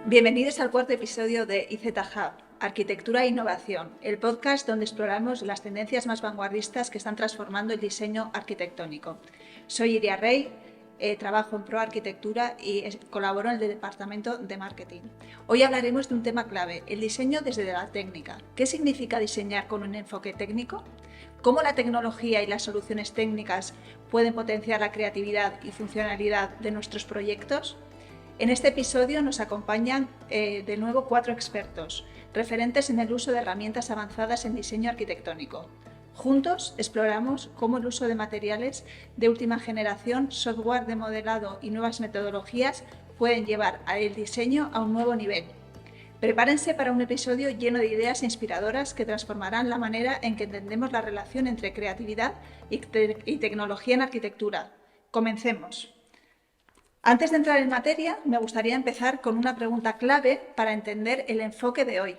Bienvenidos al cuarto episodio de IZ Hub, Arquitectura e Innovación, el podcast donde exploramos las tendencias más vanguardistas que están transformando el diseño arquitectónico. Soy Iria Rey, trabajo en Pro Arquitectura y colaboro en el departamento de marketing. Hoy hablaremos de un tema clave, el diseño desde la técnica. ¿Qué significa diseñar con un enfoque técnico? ¿Cómo la tecnología y las soluciones técnicas pueden potenciar la creatividad y funcionalidad de nuestros proyectos? En este episodio nos acompañan de nuevo 4 expertos, referentes en el uso de herramientas avanzadas en diseño arquitectónico. Juntos exploramos cómo el uso de materiales de última generación, software de modelado y nuevas metodologías pueden llevar el diseño a un nuevo nivel. Prepárense para un episodio lleno de ideas inspiradoras que transformarán la manera en que entendemos la relación entre creatividad y tecnología en arquitectura. Comencemos. Antes de entrar en materia, me gustaría empezar con una pregunta clave para entender el enfoque de hoy.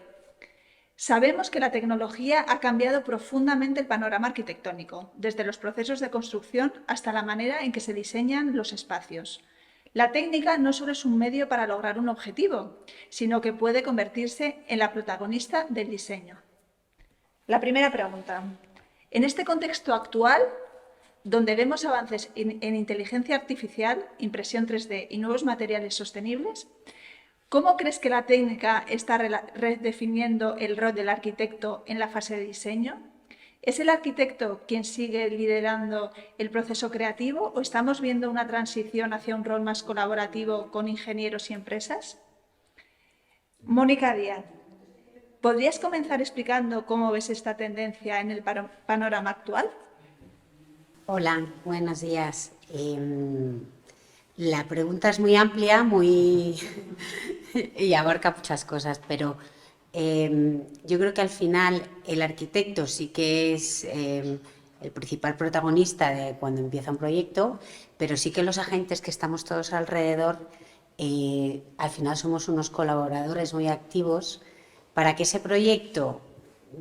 Sabemos que la tecnología ha cambiado profundamente el panorama arquitectónico, desde los procesos de construcción hasta la manera en que se diseñan los espacios. La técnica no solo es un medio para lograr un objetivo, sino que puede convertirse en la protagonista del diseño. La primera pregunta. En este contexto actual, donde vemos avances en inteligencia artificial, impresión 3D y nuevos materiales sostenibles, ¿cómo crees que la técnica está redefiniendo el rol del arquitecto en la fase de diseño? ¿Es el arquitecto quien sigue liderando el proceso creativo o estamos viendo una transición hacia un rol más colaborativo con ingenieros y empresas? Mónica Díaz, ¿podrías comenzar explicando cómo ves esta tendencia en el panorama actual? Hola, buenos días. La pregunta es muy amplia, muy y abarca muchas cosas, pero yo creo que al final el arquitecto sí que es el principal protagonista de cuando empieza un proyecto, pero sí que los agentes que estamos todos alrededor, al final somos unos colaboradores muy activos para que ese proyecto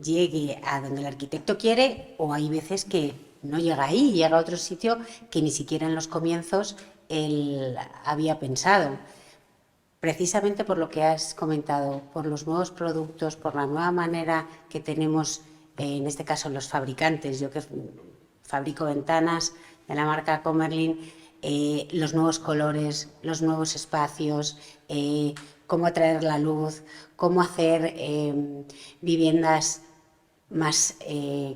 llegue a donde el arquitecto quiere, o hay veces que no llega ahí, llega a otro sitio que ni siquiera en los comienzos él había pensado. Precisamente por lo que has comentado, por los nuevos productos, por la nueva manera que tenemos, en este caso los fabricantes, yo que fabrico ventanas de la marca Comerlin, los nuevos colores, los nuevos espacios, cómo atraer la luz, cómo hacer viviendas más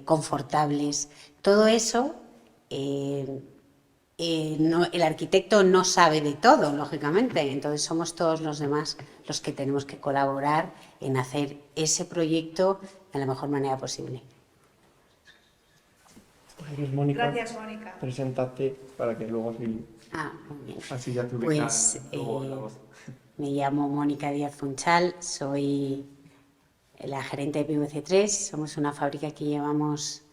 confortables. Todo eso, el arquitecto no sabe de todo, lógicamente, entonces somos todos los demás los que tenemos que colaborar en hacer ese proyecto de la mejor manera posible. Pues, Mónica, Gracias, Mónica. preséntate para que luego muy bien. así ya te Pues ubicas luego la voz. me llamo Mónica Díaz Funchal, soy la gerente de PVC3, somos una fábrica que llevamos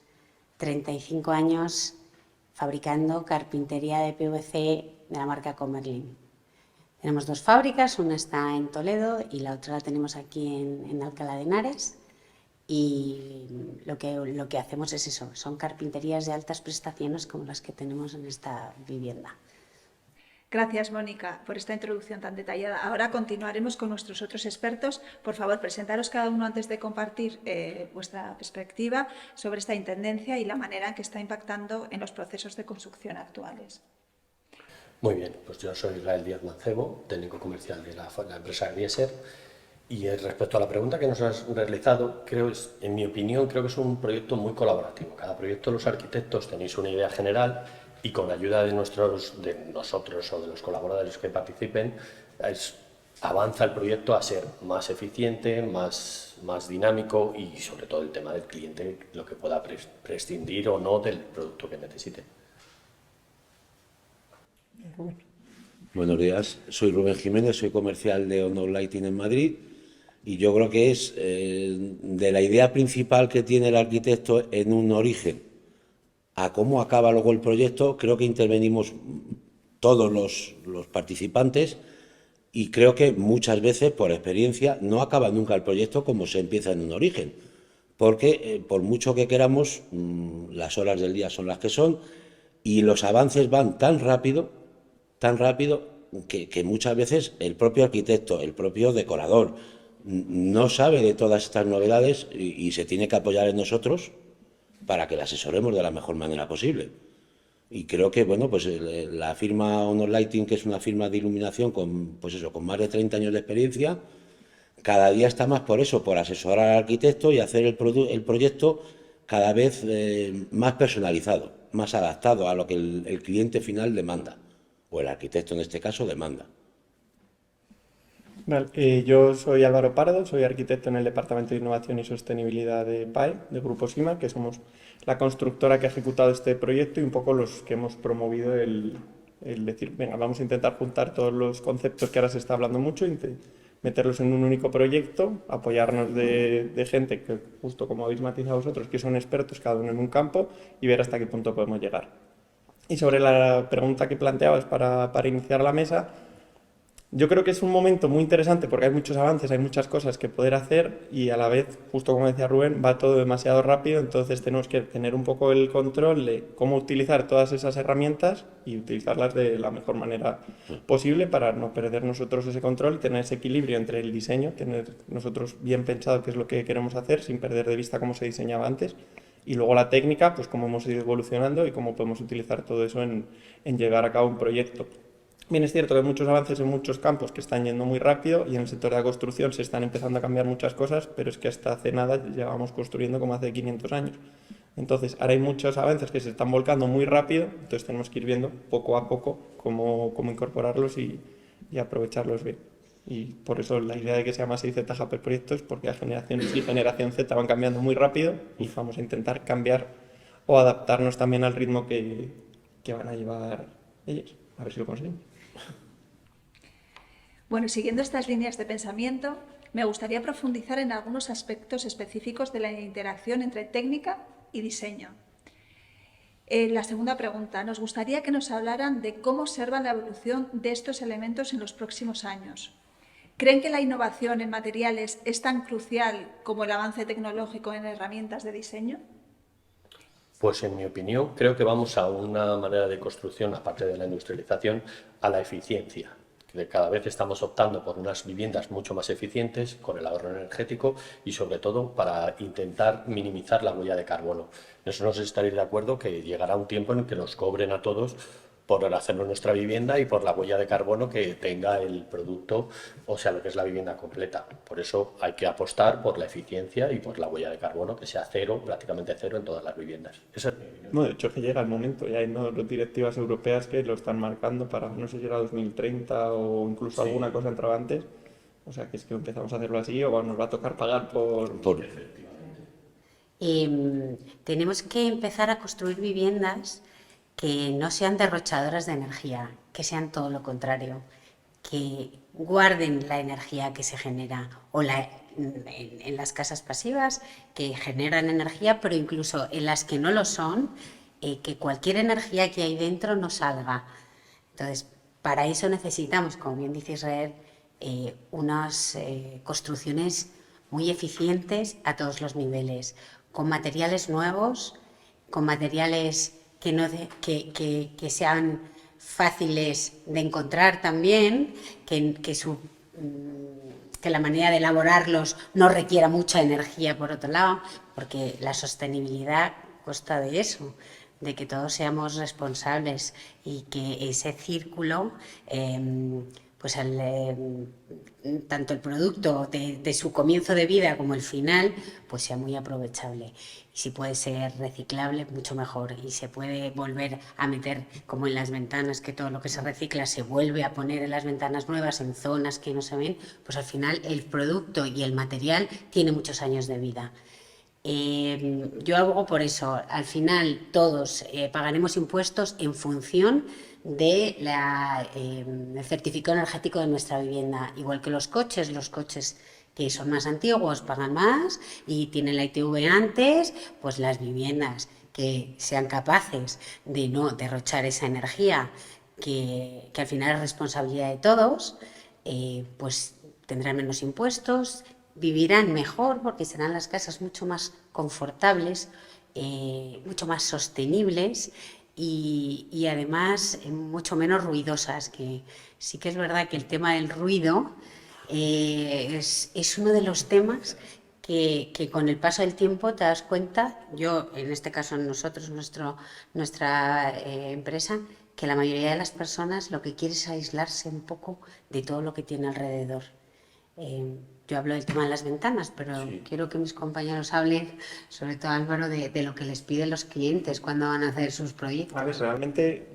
35 años fabricando carpintería de PVC de la marca Comerlin. Tenemos 2 fábricas, una está en Toledo y la otra la tenemos aquí en Alcalá de Henares. Y lo que hacemos es eso, son carpinterías de altas prestaciones como las que tenemos en esta vivienda. Gracias, Mónica, por esta introducción tan detallada. Ahora continuaremos con nuestros otros expertos. Por favor, presentaros cada uno antes de compartir vuestra perspectiva sobre esta tendencia y la manera en que está impactando en los procesos de construcción actuales. Muy bien, pues yo soy Israel Díaz Mancebo, técnico comercial de la empresa Grieser. Y respecto a la pregunta que nos has realizado, en mi opinión, creo que es un proyecto muy colaborativo. Cada proyecto los arquitectos tenéis una idea general y con la ayuda de nosotros o de los colaboradores que participen, avanza el proyecto a ser más eficiente, más dinámico y sobre todo el tema del cliente, lo que pueda prescindir o no del producto que necesite. Buenos días, soy Rubén Jiménez, soy comercial de Honor Lighting en Madrid y yo creo que es de la idea principal que tiene el arquitecto en un origen a cómo acaba luego el proyecto, creo que intervenimos todos los participantes y creo que muchas veces, por experiencia, no acaba nunca el proyecto como se empieza en un origen, porque por mucho que queramos, las horas del día son las que son y los avances van tan rápido que muchas veces el propio arquitecto, el propio decorador, no sabe de todas estas novedades y se tiene que apoyar en nosotros para que le asesoremos de la mejor manera posible. Y creo que, bueno, pues la firma Honor Lighting, que es una firma de iluminación con, pues eso, con más de 30 años de experiencia, cada día está más por eso, por asesorar al arquitecto y hacer el proyecto cada vez más personalizado, más adaptado a lo que el cliente final demanda, o el arquitecto en este caso demanda. Vale, yo soy Álvaro Pardo, soy arquitecto en el Departamento de Innovación y Sostenibilidad de PAE, de Grupo SIMA, que somos la constructora que ha ejecutado este proyecto y un poco los que hemos promovido el decir, venga, vamos a intentar juntar todos los conceptos que ahora se está hablando mucho, meterlos en un único proyecto, apoyarnos de gente que, justo como habéis matizado vosotros, que son expertos cada uno en un campo y ver hasta qué punto podemos llegar. Y sobre la pregunta que planteabas para iniciar la mesa, yo creo que es un momento muy interesante porque hay muchos avances, hay muchas cosas que poder hacer y a la vez, justo como decía Rubén, va todo demasiado rápido, entonces tenemos que tener un poco el control de cómo utilizar todas esas herramientas y utilizarlas de la mejor manera posible para no perder nosotros ese control y tener ese equilibrio entre el diseño, tener nosotros bien pensado qué es lo que queremos hacer sin perder de vista cómo se diseñaba antes, y luego la técnica, pues cómo hemos ido evolucionando y cómo podemos utilizar todo eso en llevar a cabo un proyecto. Bien, es cierto que hay muchos avances en muchos campos que están yendo muy rápido y en el sector de la construcción se están empezando a cambiar muchas cosas, pero es que hasta hace nada llevábamos construyendo como hace 500 años. Entonces, ahora hay muchos avances que se están volcando muy rápido, entonces tenemos que ir viendo poco a poco cómo incorporarlos y aprovecharlos bien. Y por eso la idea de que se llama 6Z Happy Proyectos, porque la generación Y y generación Z van cambiando muy rápido y vamos a intentar cambiar o adaptarnos también al ritmo que van a llevar ellos. A ver si lo conseguimos. Bueno, siguiendo estas líneas de pensamiento, me gustaría profundizar en algunos aspectos específicos de la interacción entre técnica y diseño. La segunda pregunta, nos gustaría que nos hablaran de cómo observan la evolución de estos elementos en los próximos años. ¿Creen que la innovación en materiales es tan crucial como el avance tecnológico en herramientas de diseño? Pues en mi opinión creo que vamos a una manera de construcción, aparte de la industrialización, a la eficiencia. Cada vez estamos optando por unas viviendas mucho más eficientes, con el ahorro energético y sobre todo para intentar minimizar la huella de carbono. En eso no sé si estaréis de acuerdo que llegará un tiempo en el que nos cobren a todos por hacernos nuestra vivienda y por la huella de carbono que tenga el producto, o sea, lo que es la vivienda completa. Por eso hay que apostar por la eficiencia y por la huella de carbono, que sea cero, prácticamente cero en todas las viviendas. Esa es mi opinión. No, de hecho que llega el momento, ya hay directivas europeas que lo están marcando para, no sé si era 2030 o incluso alguna cosa entraba antes, o sea que es que empezamos a hacerlo así o nos va a tocar pagar por... Tenemos que empezar a construir viviendas que no sean derrochadoras de energía, que sean todo lo contrario, que guarden la energía que se genera o en las casas pasivas que generan energía, pero incluso en las que no lo son, que cualquier energía que hay dentro no salga. Entonces, para eso necesitamos, como bien dice Israel, unas construcciones muy eficientes a todos los niveles, con materiales nuevos, con materiales que sean fáciles de encontrar también, que la manera de elaborarlos no requiera mucha energía por otro lado, porque la sostenibilidad consta de eso, de que todos seamos responsables y que ese círculo, pues tanto el producto de su comienzo de vida como el final, pues sea muy aprovechable. Y si puede ser reciclable, mucho mejor. Y se puede volver a meter, como en las ventanas, que todo lo que se recicla se vuelve a poner en las ventanas nuevas, en zonas que no se ven, pues al final el producto y el material tiene muchos años de vida. Yo abogo por eso. Al final todos pagaremos impuestos en función del certificado energético de nuestra vivienda, igual que los coches que son más antiguos pagan más y tienen la ITV antes, pues las viviendas que sean capaces de no derrochar esa energía, que al final es responsabilidad de todos, pues tendrán menos impuestos, vivirán mejor porque serán las casas mucho más confortables, mucho más sostenibles y además mucho menos ruidosas, que sí que es verdad que el tema del ruido es uno de los temas que con el paso del tiempo te das cuenta, yo en este caso nosotros, nuestra empresa, que la mayoría de las personas lo que quiere es aislarse un poco de todo lo que tiene alrededor. Yo hablo del tema de las ventanas, pero Sí. quiero que mis compañeros hablen, sobre todo Álvaro, de lo que les piden los clientes cuando van a hacer sus proyectos. A ver, realmente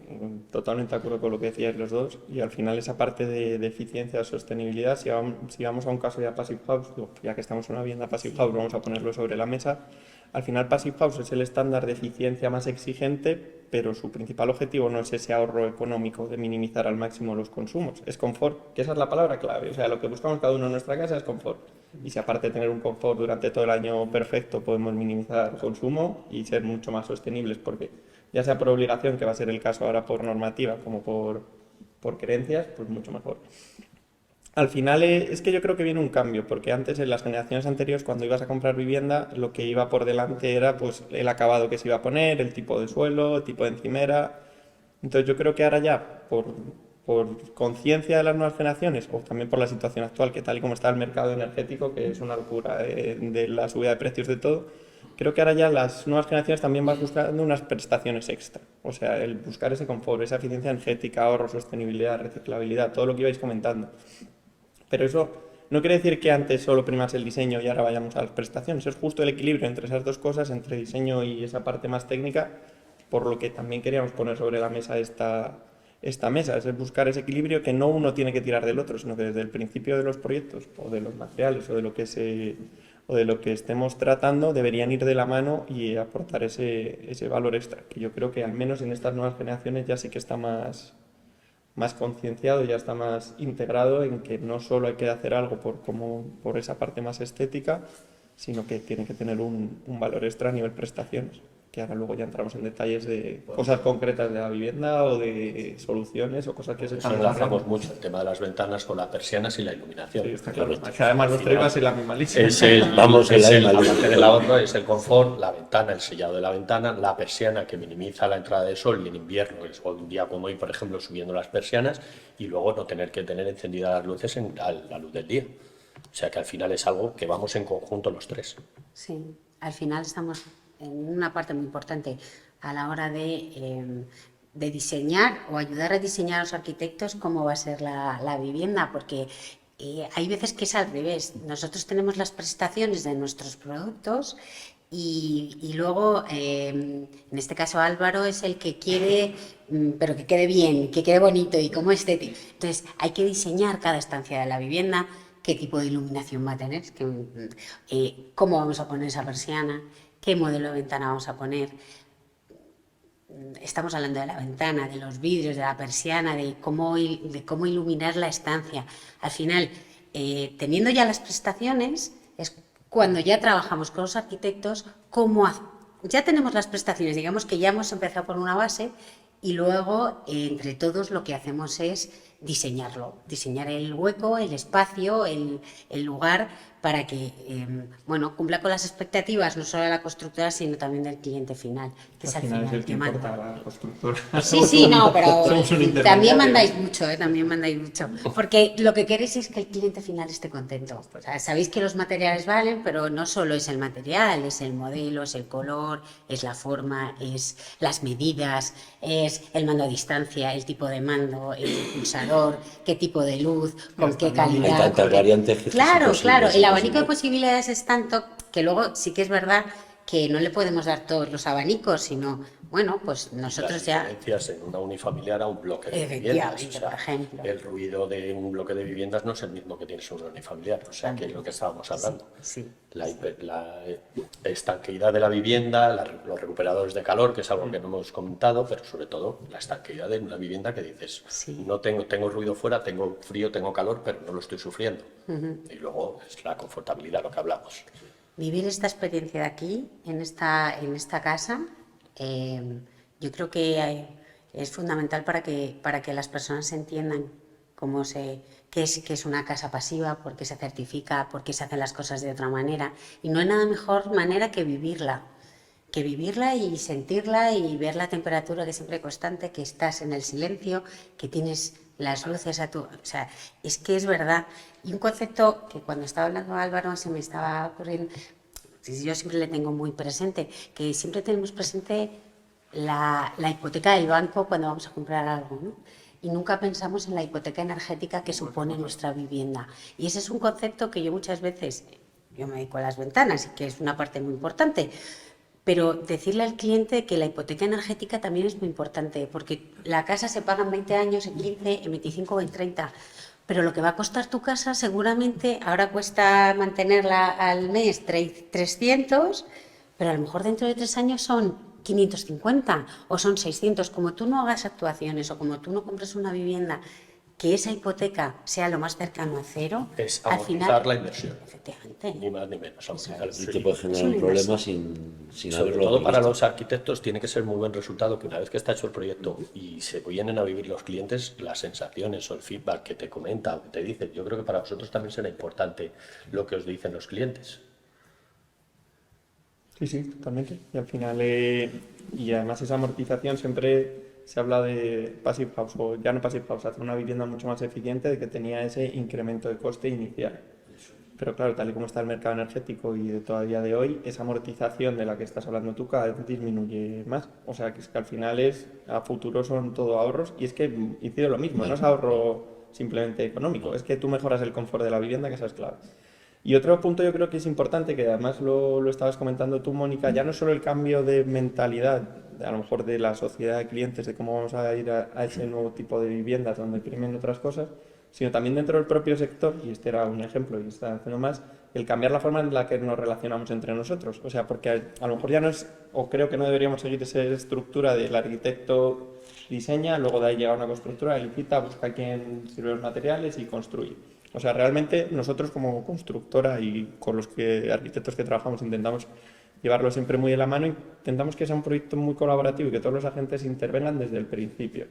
totalmente de acuerdo con lo que decíais los dos y al final esa parte de eficiencia, sostenibilidad, si vamos a un caso ya Passive House, ya que estamos en una vivienda Passive House, vamos a ponerlo sobre la mesa. Al final Passive House es el estándar de eficiencia más exigente, pero su principal objetivo no es ese ahorro económico de minimizar al máximo los consumos, es confort, que esa es la palabra clave. O sea, lo que buscamos cada uno en nuestra casa es confort. Y si aparte de tener un confort durante todo el año perfecto podemos minimizar consumo y ser mucho más sostenibles, porque ya sea por obligación, que va a ser el caso ahora por normativa, como por creencias, pues mucho mejor. Al final es que yo creo que viene un cambio, porque antes en las generaciones anteriores cuando ibas a comprar vivienda lo que iba por delante era pues el acabado que se iba a poner, el tipo de suelo, el tipo de encimera. Entonces yo creo que ahora ya por conciencia de las nuevas generaciones o también por la situación actual, que tal y como está el mercado energético, que es una locura de la subida de precios de todo, creo que ahora ya las nuevas generaciones también van buscando unas prestaciones extra. O sea, el buscar ese confort, esa eficiencia energética, ahorro, sostenibilidad, reciclabilidad, todo lo que ibais comentando. Pero eso no quiere decir que antes solo primase el diseño y ahora vayamos a las prestaciones. Es justo el equilibrio entre esas dos cosas, entre diseño y esa parte más técnica, por lo que también queríamos poner sobre la mesa esta mesa. Es buscar ese equilibrio que no uno tiene que tirar del otro, sino que desde el principio de los proyectos o de los materiales o de lo que estemos tratando deberían ir de la mano y aportar ese valor extra, que yo creo que al menos en estas nuevas generaciones ya sí que está más concienciado, ya está más integrado en que no solo hay que hacer algo por esa parte más estética, sino que tiene que tener un valor extra a nivel prestaciones, que ahora luego ya entramos en detalles de cosas concretas de la vivienda o de soluciones o cosas que se están Enlazamos mucho el tema de las ventanas con las persianas y la iluminación. Sí, está claro. Que además los tres en la misma línea. Vamos en la misma línea. Aparte del ahorro es el confort, la ventana, el sellado de la ventana, la persiana que minimiza la entrada de sol y en invierno, es un día como hoy, por ejemplo, subiendo las persianas y luego no tener que tener encendidas las luces a la luz del día. O sea que al final es algo que vamos en conjunto los tres. Sí, al final estamos en una parte muy importante a la hora de diseñar o ayudar a diseñar a los arquitectos cómo va a ser la vivienda, porque hay veces que es al revés. Nosotros tenemos las prestaciones de nuestros productos y luego, en este caso Álvaro es el que quiere, pero que quede bien, que quede bonito y como estético. Entonces hay que diseñar cada estancia de la vivienda, qué tipo de iluminación va a tener, cómo vamos a poner esa persiana, qué modelo de ventana vamos a poner. Estamos hablando de la ventana, de los vidrios, de la persiana, de cómo iluminar la estancia. Al final, teniendo ya las prestaciones, es cuando ya trabajamos con los arquitectos, ya tenemos las prestaciones, digamos que ya hemos empezado por una base y luego, entre todos, lo que hacemos es diseñar el hueco, el espacio, el lugar para que cumpla con las expectativas no solo de la constructora sino también del cliente final, que es al final es el que manda. importa a la constructora. Sí, no, pero Somos un también intermediario. mandáis mucho, porque lo que queréis es que el cliente final esté contento. O sea, sabéis que los materiales valen, pero no solo es el material, es el modelo, es el color, es la forma, es las medidas, es el mando a distancia, el tipo de mando, el pulsador, qué tipo de luz, con qué calidad. Hay tantas variantes que Claro, es claro, el imposible. abanico de posibilidades es tanto que luego sí que es verdad que no le podemos dar todos los abanicos, sino, bueno, pues nosotros Las ya... diferencias en una unifamiliar a un bloque de Efectivamente, viviendas. O sea, por ejemplo. el ruido de un bloque de viviendas no es el mismo que tienes en una unifamiliar. O sea, que es lo que estábamos hablando. Sí. La estanqueidad de la vivienda, los recuperadores de calor, que es algo que no hemos comentado, pero sobre todo la estanqueidad de una vivienda que dices, Sí. no tengo ruido fuera, tengo frío, tengo calor, pero no lo estoy sufriendo. Y luego es la confortabilidad, lo que hablamos. Vivir esta experiencia de aquí, en esta casa, yo creo que es fundamental para que las personas entiendan qué es una casa pasiva, por qué se certifica, por qué se hacen las cosas de otra manera. Y no hay nada mejor manera que vivirla. que vivirla y sentirla y ver la temperatura que es siempre constante, que estás en el silencio, que tienes las luces a tu... O sea, es que es verdad. Y un concepto que cuando estaba hablando Álvaro se me estaba ocurriendo, yo siempre le tengo muy presente, que siempre tenemos presente la hipoteca del banco cuando vamos a comprar algo, ¿no? Y nunca pensamos en la hipoteca energética que supone nuestra vivienda. Y ese es un concepto que yo muchas veces, yo me dedico a las ventanas y que es una parte muy importante, pero decirle al cliente que la hipoteca energética también es muy importante, porque la casa se paga en 20 años, en 15, en 25 o en 30, pero lo que va a costar tu casa seguramente, ahora cuesta mantenerla al mes 300, pero a lo mejor dentro de 3 años son 550 o son 600. Como tú no hagas actuaciones o como tú no compres una vivienda que esa hipoteca sea lo más cercano a cero, Es al amortizar final, la inversión. efectivamente, Ni más ni menos. Amortizar la Y te inversión. puede generar un problema sin Sobre haberlo todo para previsto. los arquitectos tiene que ser muy buen resultado que una vez que está hecho el proyecto y se vienen a vivir los clientes, las sensaciones o el feedback que te comenta o que te dice, yo creo que para vosotros también será importante lo que os dicen los clientes. Sí, sí, totalmente. Y al final, y además esa amortización siempre se habla de passive house, o ya no passive house, hacer una vivienda mucho más eficiente, de que tenía ese incremento de coste inicial. Pero claro, tal y como está el mercado energético y de todavía de hoy, esa amortización de la que estás hablando tú cada vez disminuye más. O sea, que es que al final a futuro son todo ahorros, y es que incide lo mismo, no es ahorro simplemente económico, es que tú mejoras el confort de la vivienda, que esa es clave. Y otro punto yo creo que es importante, que además lo estabas comentando tú, Mónica, ya no solo el cambio de mentalidad, a lo mejor de la sociedad de clientes, de cómo vamos a ir a ese nuevo tipo de viviendas donde primen otras cosas, sino también dentro del propio sector, y este era un ejemplo y está haciendo más, el cambiar la forma en la que nos relacionamos entre nosotros. O sea, porque a lo mejor ya no es, o creo que no deberíamos seguir esa estructura del arquitecto diseña, luego de ahí llega una constructora, licita, busca a quién sirve los materiales y construye. O sea, realmente nosotros como constructora y con los arquitectos que trabajamos intentamos llevarlo siempre muy de la mano, intentamos que sea un proyecto muy colaborativo y que todos los agentes intervengan desde el principio.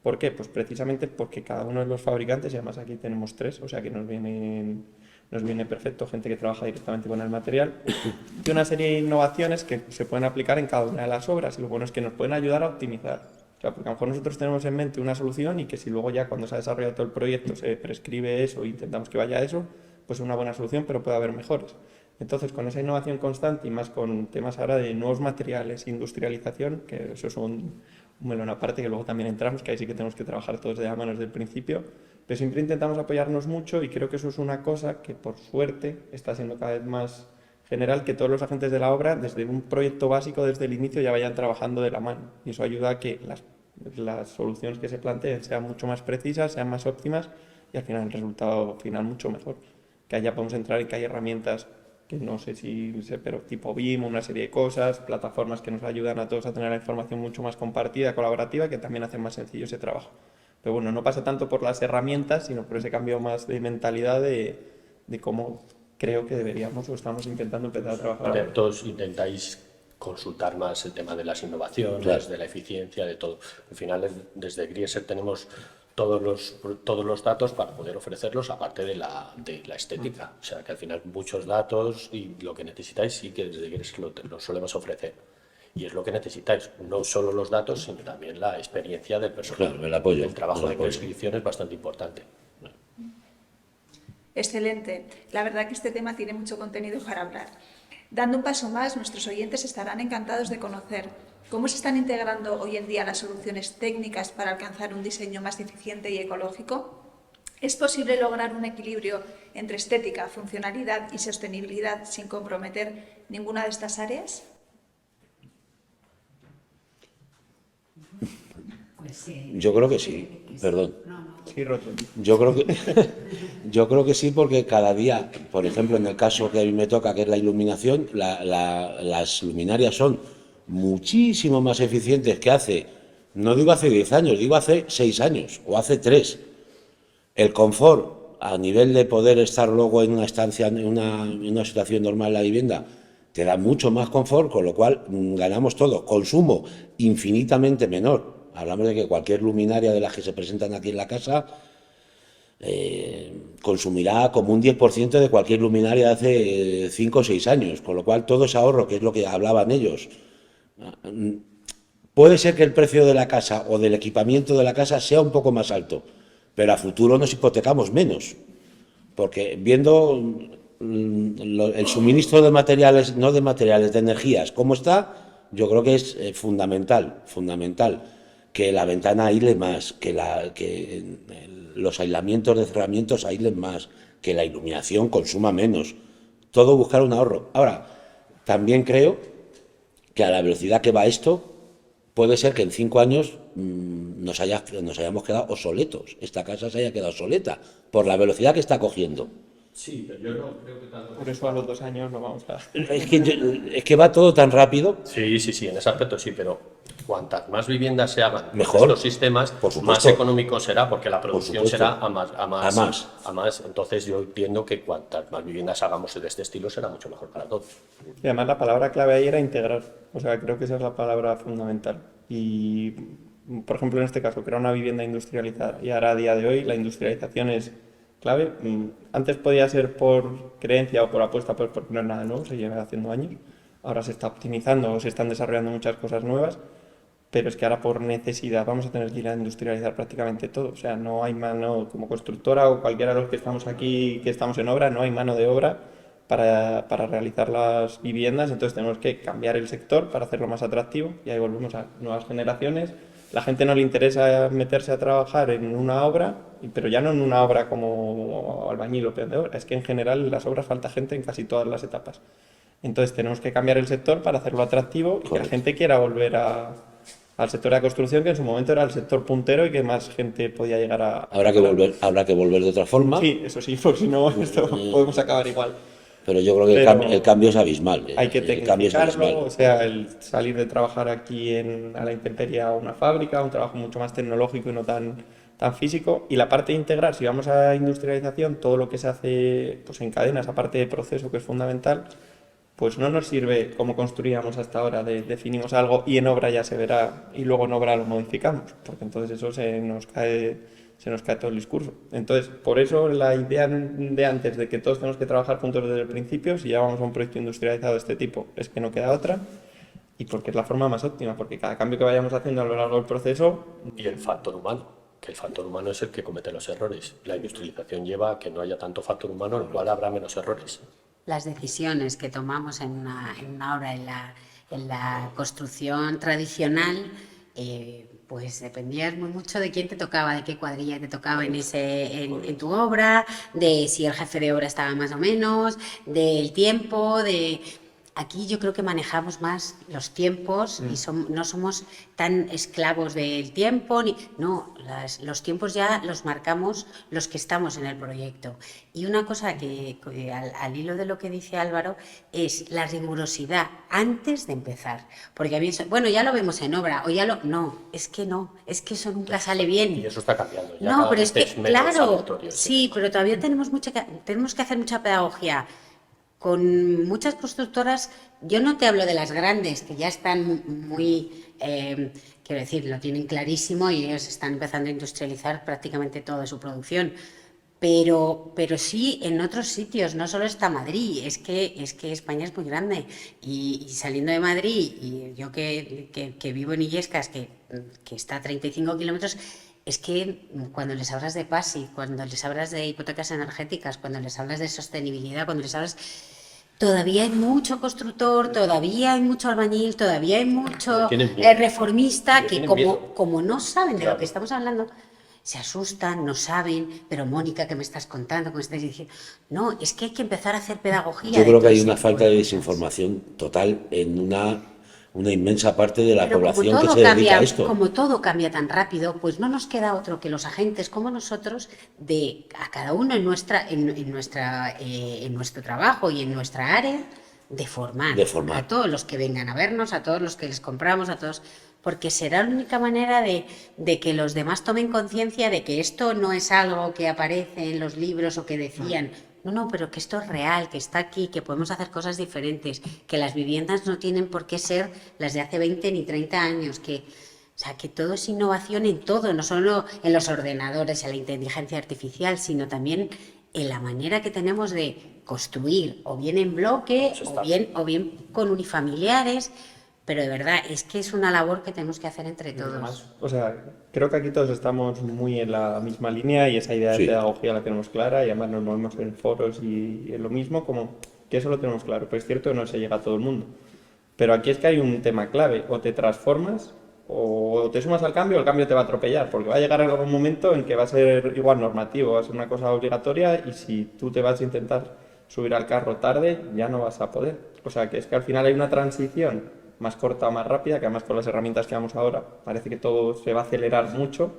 ¿Por qué? Pues precisamente porque cada uno de los fabricantes, y además aquí tenemos 3, o sea que nos viene perfecto, gente que trabaja directamente con el material, y una serie de innovaciones que se pueden aplicar en cada una de las obras, y lo bueno es que nos pueden ayudar a optimizar. O sea, porque a lo mejor nosotros tenemos en mente una solución y que si luego ya cuando se ha desarrollado todo el proyecto se prescribe eso e intentamos que vaya a eso, pues es una buena solución, pero puede haber mejores. Entonces, con esa innovación constante y más con temas ahora de nuevos materiales, industrialización, que eso es un melón aparte, que luego también entramos, que ahí sí que tenemos que trabajar todos de la mano desde el principio, pero siempre intentamos apoyarnos mucho y creo que eso es una cosa que por suerte está siendo cada vez más general, que todos los agentes de la obra, desde un proyecto básico, desde el inicio, ya vayan trabajando de la mano. Y eso ayuda a que las soluciones que se planteen sean mucho más precisas, sean más óptimas y al final el resultado final mucho mejor. Que allá podemos entrar en que hay herramientas que no sé si sé, pero tipo BIM, una serie de cosas, plataformas que nos ayudan a todos a tener la información mucho más compartida, colaborativa, que también hacen más sencillo ese trabajo. Pero bueno, no pasa tanto por las herramientas, sino por ese cambio más de mentalidad de cómo creo que deberíamos o estamos intentando empezar a trabajar. Arquitectos intentáis consultar más el tema de las innovaciones, claro, de la eficiencia, de todo. Al final, desde Grieser tenemos todos los datos para poder ofrecerlos, aparte de la estética. O sea, que al final muchos datos y lo que necesitáis sí que desde Grieser lo solemos ofrecer. Y es lo que necesitáis, no solo los datos, sino también la experiencia del personal. Claro, el apoyo. El trabajo El de apoyo. prescripción es bastante importante. Excelente. La verdad que este tema tiene mucho contenido para hablar. Dando un paso más, nuestros oyentes estarán encantados de conocer cómo se están integrando hoy en día las soluciones técnicas para alcanzar un diseño más eficiente y ecológico. ¿Es posible lograr un equilibrio entre estética, funcionalidad y sostenibilidad sin comprometer ninguna de estas áreas? Yo creo que sí, perdón. Sí, Roto. Yo creo que sí, porque cada día, por ejemplo, en el caso que a mí me toca, que es la iluminación, las luminarias son muchísimo más eficientes que hace, no digo hace 10 años, digo hace 6 años o hace 3. El confort, a nivel de poder estar luego en una estancia, en una situación normal en la vivienda, te da mucho más confort, con lo cual ganamos todo. Consumo infinitamente menor. Hablamos de que cualquier luminaria de las que se presentan aquí en la casa consumirá como un 10% de cualquier luminaria de hace 5 o 6 años, con lo cual todo ese ahorro, que es lo que hablaban ellos, Puede ser que el precio de la casa o del equipamiento de la casa sea un poco más alto, pero a futuro nos hipotecamos menos, porque viendo el suministro de materiales, no de materiales, de energías, cómo está, yo creo que es fundamental que la ventana aísle más, que los aislamientos de cerramientos aíslen más, que la iluminación consuma menos, todo buscar un ahorro. Ahora, también creo que a la velocidad que va esto, puede ser que en 5 años nos hayamos quedado obsoletos. Esta casa se haya quedado obsoleta por la velocidad que está cogiendo. Sí, pero yo no creo que tanto. Por eso a los 2 años no vamos a... Es que va todo tan rápido. Sí, en ese aspecto sí, pero cuantas más viviendas se hagan Mejor. con estos sistemas, Por supuesto. más económico será, porque la producción supuesto. será a más. A más. Entonces yo entiendo que cuantas más viviendas hagamos de este estilo será mucho mejor para todos. Y además la palabra clave ahí era integrar, o sea, creo que esa es la palabra fundamental. Y, por ejemplo, en este caso, crear una vivienda industrializada, y ahora a día de hoy la industrialización es clave. Antes podía ser por creencia o por apuesta, pues porque no es nada nuevo, se lleva haciendo años. Ahora se está optimizando o se están desarrollando muchas cosas nuevas, pero es que ahora por necesidad vamos a tener que ir a industrializar prácticamente todo. O sea, no hay mano, como constructora o cualquiera de los que estamos aquí, que estamos en obra, no hay mano de obra para realizar las viviendas, entonces tenemos que cambiar el sector para hacerlo más atractivo y ahí volvemos a nuevas generaciones. La gente no le interesa meterse a trabajar en una obra, pero ya no en una obra como albañil o peón de obra, es que en general en las obras falta gente en casi todas las etapas. Entonces tenemos que cambiar el sector para hacerlo atractivo y que la gente quiera volver al sector de la construcción, que en su momento era el sector puntero y que más gente podía llegar a... Habrá que volver de otra forma. Sí, eso sí, porque si no esto podemos acabar igual. Pero yo creo que el cambio es abismal. Hay que El cambio es abismal. tecnificarlo, o sea, el salir de trabajar aquí a la intemperie a una fábrica, un trabajo mucho más tecnológico y no tan físico. Y la parte de integrar, si vamos a industrialización, todo lo que se hace pues en cadena, esa parte de proceso que es fundamental, pues no nos sirve como construíamos hasta ahora, definimos algo y en obra ya se verá y luego en obra lo modificamos, porque entonces eso se nos cae todo el discurso. Entonces, por eso la idea de antes de que todos tenemos que trabajar juntos desde el principio, si ya vamos a un proyecto industrializado de este tipo, es que no queda otra, y porque es la forma más óptima, porque cada cambio que vayamos haciendo a lo largo del proceso... Y el factor humano, que el factor humano es el que comete los errores. La industrialización lleva a que no haya tanto factor humano, en el cual habrá menos errores. Las decisiones que tomamos en una obra, en la construcción tradicional, pues dependías muy mucho de quién te tocaba, de qué cuadrilla te tocaba en tu obra, de si el jefe de obra estaba más o menos, del tiempo, Aquí yo creo que manejamos más los tiempos y no somos tan esclavos del tiempo. Los tiempos ya los marcamos los que estamos en el proyecto. Y una cosa que al hilo de lo que dice Álvaro es la rigurosidad antes de empezar. Porque a mí bueno, ya lo vemos en obra, no, es que eso nunca sale bien. Y eso está cambiando. Ya No, pero es que, claro, aleatorio, sí, pero todavía tenemos que hacer mucha pedagogía. Con muchas constructoras, yo no te hablo de las grandes, que ya están muy, quiero decir, lo tienen clarísimo y ellos están empezando a industrializar prácticamente toda su producción. Pero sí en otros sitios, no solo está Madrid, es que España es muy grande. Y saliendo de Madrid, y yo que vivo en Illescas, que está a 35 kilómetros, es que cuando les hablas de PASI, cuando les hablas de hipotecas energéticas, cuando les hablas de sostenibilidad, cuando les hablas... Todavía hay mucho constructor, todavía hay mucho albañil, todavía hay mucho reformista que como no saben de lo que estamos hablando, se asustan, no saben, pero Mónica, ¿qué me estás contando? ¿Qué me estás diciendo? No, es que hay que empezar a hacer pedagogía. Yo creo que hay una falta de desinformación total en una inmensa parte de la población que se dedica a esto. Como todo cambia tan rápido, pues no nos queda otro que los agentes como nosotros, a cada uno en nuestro trabajo y en nuestra área, de formar a todos los que vengan a vernos, a todos los que les compramos, a todos, porque será la única manera de que los demás tomen conciencia de que esto no es algo que aparece en los libros o que decían. No, pero que esto es real, que está aquí, que podemos hacer cosas diferentes, que las viviendas no tienen por qué ser las de hace 20 ni 30 años, que todo es innovación en todo, no solo en los ordenadores, en la inteligencia artificial, sino también en la manera que tenemos de construir, o bien en bloque, o bien con unifamiliares. pero de verdad es que es una labor que tenemos que hacer entre todos. Además, o sea, creo que aquí todos estamos muy en la misma línea y esa idea de Sí. pedagogía la tenemos clara y además nos movemos en foros y en lo mismo, como que eso lo tenemos claro, pero es cierto que no se llega a todo el mundo. Pero aquí es que hay un tema clave, o te transformas o te sumas al cambio o el cambio te va a atropellar, porque va a llegar algún momento en que va a ser igual normativo, va a ser una cosa obligatoria y si tú te vas a intentar subir al carro tarde, ya no vas a poder. O sea, que es que al final hay una transición más corta o más rápida, que además con las herramientas que vamos ahora parece que todo se va a acelerar mucho,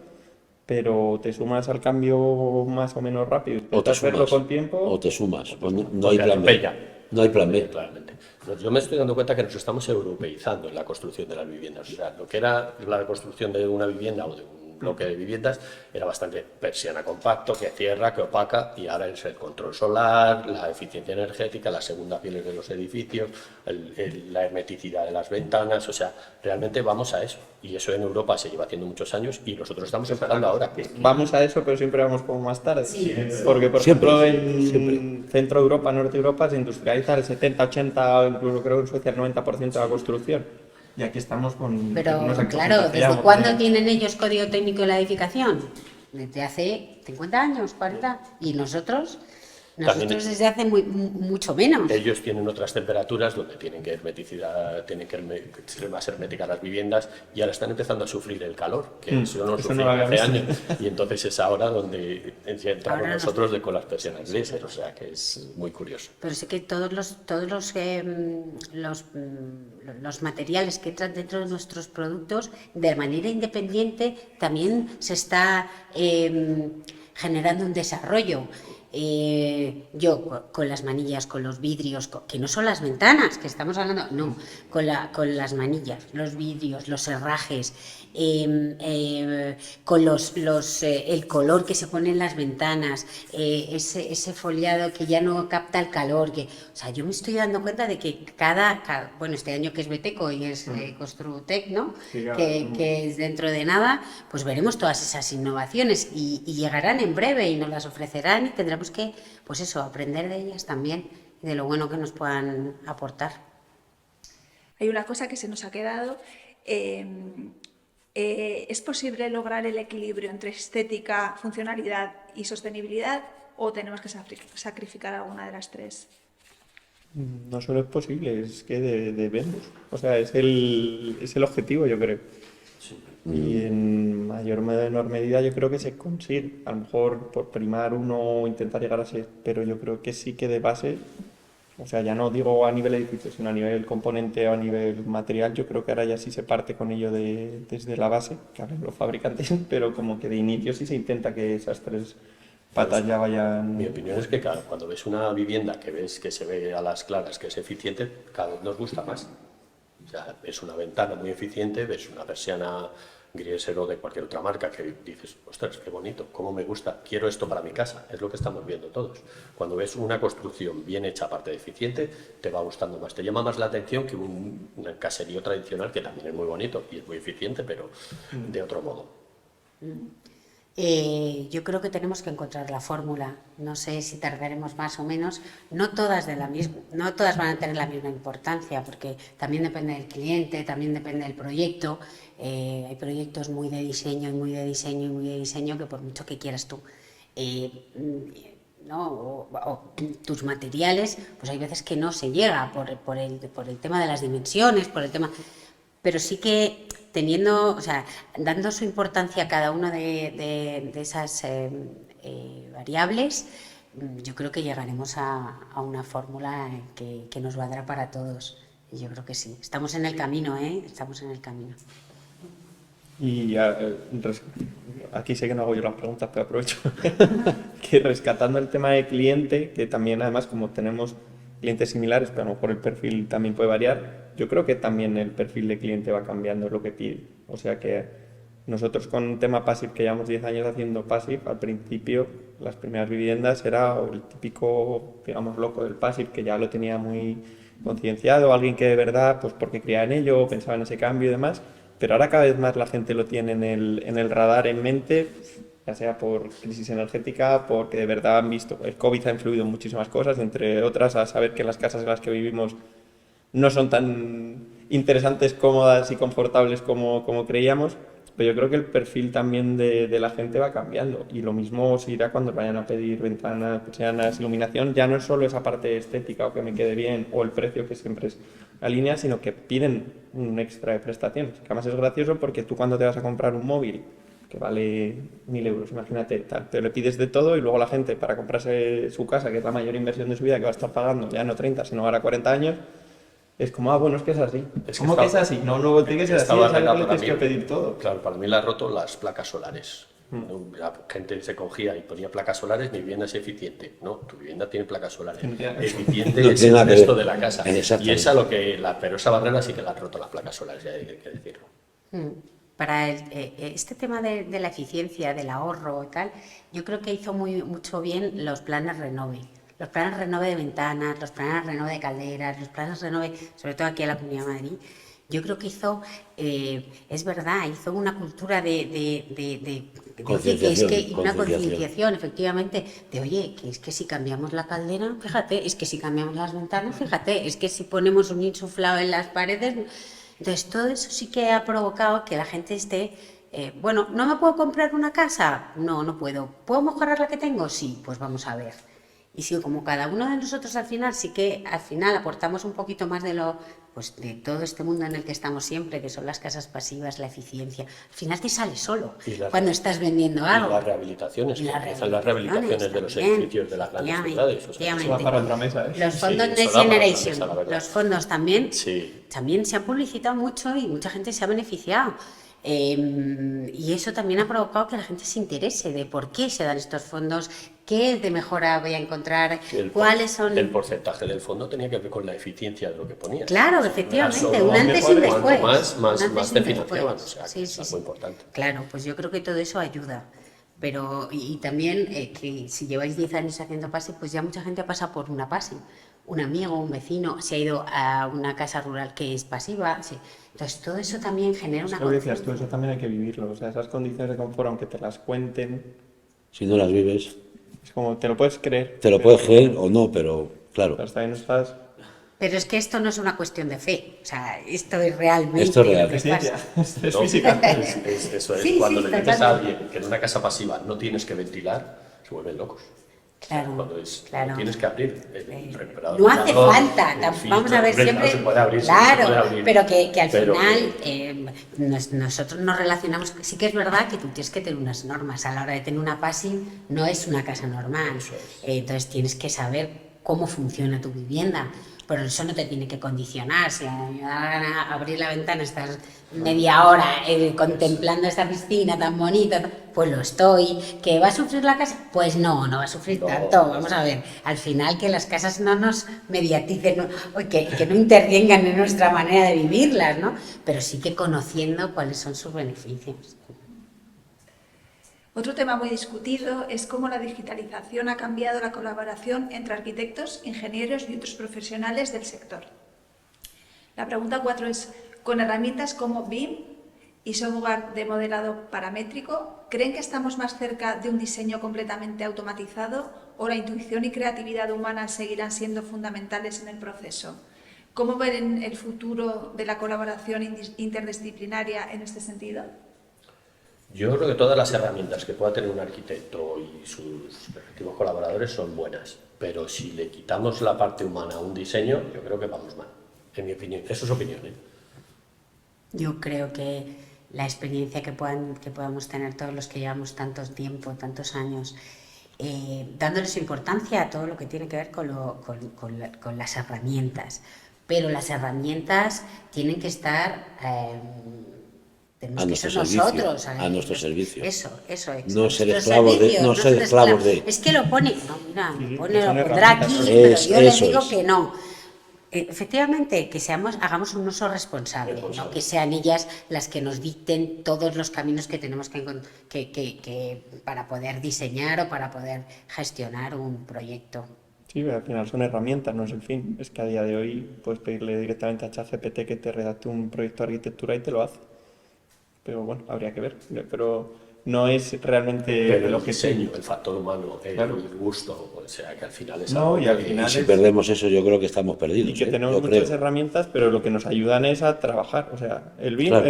pero te sumas al cambio más o menos rápido, O te intentas verlo sumas. con tiempo. O te sumas. Pues no O hay te plan B. atropella. No hay plan B. Claramente. Yo me estoy dando cuenta que nos estamos europeizando en la construcción de las viviendas. O sea, lo que era la construcción de una vivienda o de un bloque de viviendas era bastante persiana compacto, que cierra, que opaca, y ahora es el control solar, la eficiencia energética, las segundas pieles de los edificios, la hermeticidad de las ventanas. O sea, realmente vamos a eso. Y eso en Europa se lleva haciendo muchos años y nosotros estamos empezando ahora. Vamos a eso, pero siempre vamos como más tarde. Porque, por Siempre, ejemplo, en siempre. Centro Europa, Norte Europa, se industrializa el 70, 80, o incluso creo que en Suecia el 90% de la construcción. Y aquí estamos con Pero unos actos claro, que ¿desde llevamos cuándo de- tienen ellos código técnico de la edificación? Desde hace 50 años, 40. Y nosotros También- desde hace mucho menos. Ellos tienen otras temperaturas donde tienen que ser más herméticas las viviendas y ahora están empezando a sufrir el calor, que eso no lo eso no sufrían lo hace había años. Y entonces es ahora donde entramos Ahora nos- nosotros con las persianas láser, o sea que es muy curioso. Pero sé que los materiales que entran dentro de nuestros productos, de manera independiente, también se está generando un desarrollo. Yo con las manillas, con los vidrios, que no son las ventanas, que estamos hablando, no, con las manillas, los vidrios, los herrajes, con el color que se pone en las ventanas, ese foliado que ya no capta el calor, o sea, yo me estoy dando cuenta de que bueno, este año que es Beteco y es Construtec, ¿no? Sí, claro. que es dentro de nada, pues veremos todas esas innovaciones y llegarán en breve y nos las ofrecerán y tendremos que, pues eso, aprender de ellas también y de lo bueno que nos puedan aportar. Hay una cosa que se nos ha quedado. ¿Es posible lograr el equilibrio entre estética, funcionalidad y sostenibilidad o tenemos que sacrificar alguna de las tres? No solo es posible, es que debemos. O sea, es el objetivo, yo creo. Y en mayor o menor medida yo creo que se consigue. A lo mejor por primar uno intentar llegar a ser, pero yo creo que sí que de base, o sea, ya no digo a nivel edificio, sino a nivel componente o a nivel material, yo creo que ahora ya sí se parte con ello desde la base, que hablan los fabricantes, pero como que de inicio sí se intenta que esas tres patas ya vayan... Mi opinión es que claro, cuando ves una vivienda que ves que se ve a las claras que es eficiente, cada vez nos gusta más. O sea, es una ventana muy eficiente, ves una persiana Grieser o de cualquier otra marca que dices, ostras, qué bonito, cómo me gusta, quiero esto para mi casa, es lo que estamos viendo todos. Cuando ves una construcción bien hecha, aparte de eficiente, te va gustando más, te llama más la atención que un caserío tradicional que también es muy bonito y es muy eficiente, pero de otro modo. Yo creo que tenemos que encontrar la fórmula. No sé si tardaremos más o menos. No todas van a tener la misma importancia, porque también depende del cliente, también depende del proyecto. Hay proyectos muy de diseño y muy de diseño y muy de diseño que por mucho que quieras tú, ¿no? o tus materiales, pues hay veces que no se llega por el tema de las dimensiones, por el tema... Pero sí que teniendo, o sea, dando su importancia a cada una de esas variables, yo creo que llegaremos a una fórmula que nos valdrá para todos. Y yo creo que sí. Estamos en el camino, ¿eh? Estamos en el camino. Y aquí sé que no hago yo las preguntas, pero aprovecho que rescatando el tema de cliente, que también además como tenemos clientes similares, pero a lo mejor el perfil también puede variar, yo creo que también el perfil de cliente va cambiando lo que pide. O sea que nosotros con un tema Passive, que llevamos 10 años haciendo Passive, al principio las primeras viviendas era el típico, digamos, loco del Passive, que ya lo tenía muy concienciado, alguien que de verdad, pues porque creía en ello, pensaba en ese cambio y demás, pero ahora cada vez más la gente lo tiene en el radar, en mente, ya sea por crisis energética, porque de verdad han visto, el COVID ha influido en muchísimas cosas, entre otras a saber que las casas en las que vivimos no son tan interesantes, cómodas y confortables como creíamos. Pero yo creo que el perfil también de la gente va cambiando y lo mismo se irá cuando vayan a pedir ventanas, persianas, iluminación. Ya no es solo esa parte estética o que me quede bien o el precio que siempre es la línea, sino que piden un extra de prestaciones. Que además es gracioso porque tú cuando te vas a comprar un móvil que vale 1.000 euros, imagínate, tal, te le pides de todo y luego la gente para comprarse su casa, que es la mayor inversión de su vida que va a estar pagando ya no 30, sino ahora 40 años, es como, bueno, es que es así. ¿Cómo que es así? No voltees, es así, es algo que le tienes que pedir todo. Claro, para mí la ha roto las placas solares. La gente se cogía y ponía placas solares, mi vivienda es eficiente. No, tu vivienda tiene placas solares. Eficiente No es tiene el nada que resto ver. de la casa. Y esa pero esa barrera sí que la han roto las placas solares, ya hay que decirlo. Para este tema de la eficiencia, del ahorro y tal, yo creo que hizo mucho bien los planes Renove. Los planes Renove de ventanas, los planes Renove de calderas, los planes Renove, sobre todo aquí en la Comunidad de Madrid. Yo creo que hizo, es verdad, hizo una cultura de una concienciación, efectivamente, de oye, que es que si cambiamos la caldera, fíjate, es que si cambiamos las ventanas, fíjate, es que si ponemos un insuflado en las paredes. Entonces, todo eso sí que ha provocado que la gente esté, bueno, ¿no me puedo comprar una casa? No, no puedo. ¿Puedo mejorar la que tengo? Sí, pues vamos a ver. Y si como cada uno de nosotros al final sí que al final aportamos un poquito más pues de todo este mundo en el que estamos siempre, que son las casas pasivas, la eficiencia, al final te sale solo cuando estás vendiendo algo. Y las rehabilitaciones, que empiezan las rehabilitaciones de los edificios de las grandes ciudades. O sea, eso va para otra mesa, ¿eh? Los fondos Next Generation, los fondos también se han publicitado mucho y mucha gente se ha beneficiado. Y eso también ha provocado que la gente se interese de por qué se dan estos fondos, qué de mejora voy a encontrar, cuáles son... El porcentaje del fondo tenía que ver con la eficiencia de lo que ponías. Claro, efectivamente, un antes y un después. Más te financiaban, o sea, que es muy importante. Claro, pues yo creo que todo eso ayuda. Pero, y también que si lleváis 10 años haciendo PASI, pues ya mucha gente ha pasado por una PASI. Un amigo, un vecino, se ha ido a una casa rural que es pasiva. Sí. Entonces, todo eso también genera una... Lo que decías tú, eso también hay que vivirlo. O sea, esas condiciones de confort, aunque te las cuenten... Si no las vives... Es como, te lo puedes creer. Te lo puedes creer o no, pero claro. Pero hasta ahí no estás... Pero es que esto no es una cuestión de fe, o sea, esto es realmente esto es real. lo que pasa. Es física. Eso es, cuando le dices a alguien que en una casa pasiva no tienes que ventilar, se vuelven locos. Claro, cuando claro. Tienes que abrir el recuperador. No hace falta, vamos a ver siempre. No se puede abrir, claro, se puede abrir, pero que al final nosotros nos relacionamos. Sí que es verdad que tú tienes que tener unas normas. A la hora de tener una PASI, no es una casa normal. Entonces tienes que saber cómo funciona tu vivienda. Pero eso no te tiene que condicionar. Si me da la gana abrir la ventana, estás media hora contemplando esta piscina tan bonita, pues lo estoy. ¿Que va a sufrir la casa? Pues no va a sufrir tanto. Vamos a ver, al final que las casas no nos mediaticen, que no intervengan en nuestra manera de vivirlas, ¿no? Pero sí que conociendo cuáles son sus beneficios. Otro tema muy discutido es cómo la digitalización ha cambiado la colaboración entre arquitectos, ingenieros y otros profesionales del sector. La pregunta 4 es, con herramientas como BIM y software de modelado paramétrico, ¿creen que estamos más cerca de un diseño completamente automatizado o la intuición y creatividad humana seguirán siendo fundamentales en el proceso? ¿Cómo ven el futuro de la colaboración interdisciplinaria en este sentido? Yo creo que todas las herramientas que pueda tener un arquitecto y sus respectivos colaboradores son buenas, pero si le quitamos la parte humana a un diseño, yo creo que vamos mal, en mi opinión. Eso es opinión, ¿eh? Yo creo que la experiencia que podamos tener todos los que llevamos tanto tiempo, tantos años, dándoles importancia a todo lo que tiene que ver con las herramientas, pero las herramientas tienen que estar... a nuestro servicio, a nuestro servicio. Eso es. No ser esclavos de... Es que lo pone, no, mira, lo pondrá aquí, pero yo les digo que no. Efectivamente, que hagamos un uso responsable, ¿no? Que sean ellas las que nos dicten todos los caminos que tenemos que para poder diseñar o para poder gestionar un proyecto. Sí, pero al final son herramientas, no es el fin. Es que a día de hoy puedes pedirle directamente a ChatGPT que te redacte un proyecto de arquitectura y te lo hace. Pero bueno, habría que ver. Pero no es realmente Pero lo el que diseño, el factor humano, Claro. el gusto, o sea, que al final es No, algo y al que- final Y si es- perdemos eso, yo creo que estamos perdidos. y que tenemos Yo muchas creo. herramientas, pero lo que nos ayudan es a trabajar. O sea, el BIM Claro.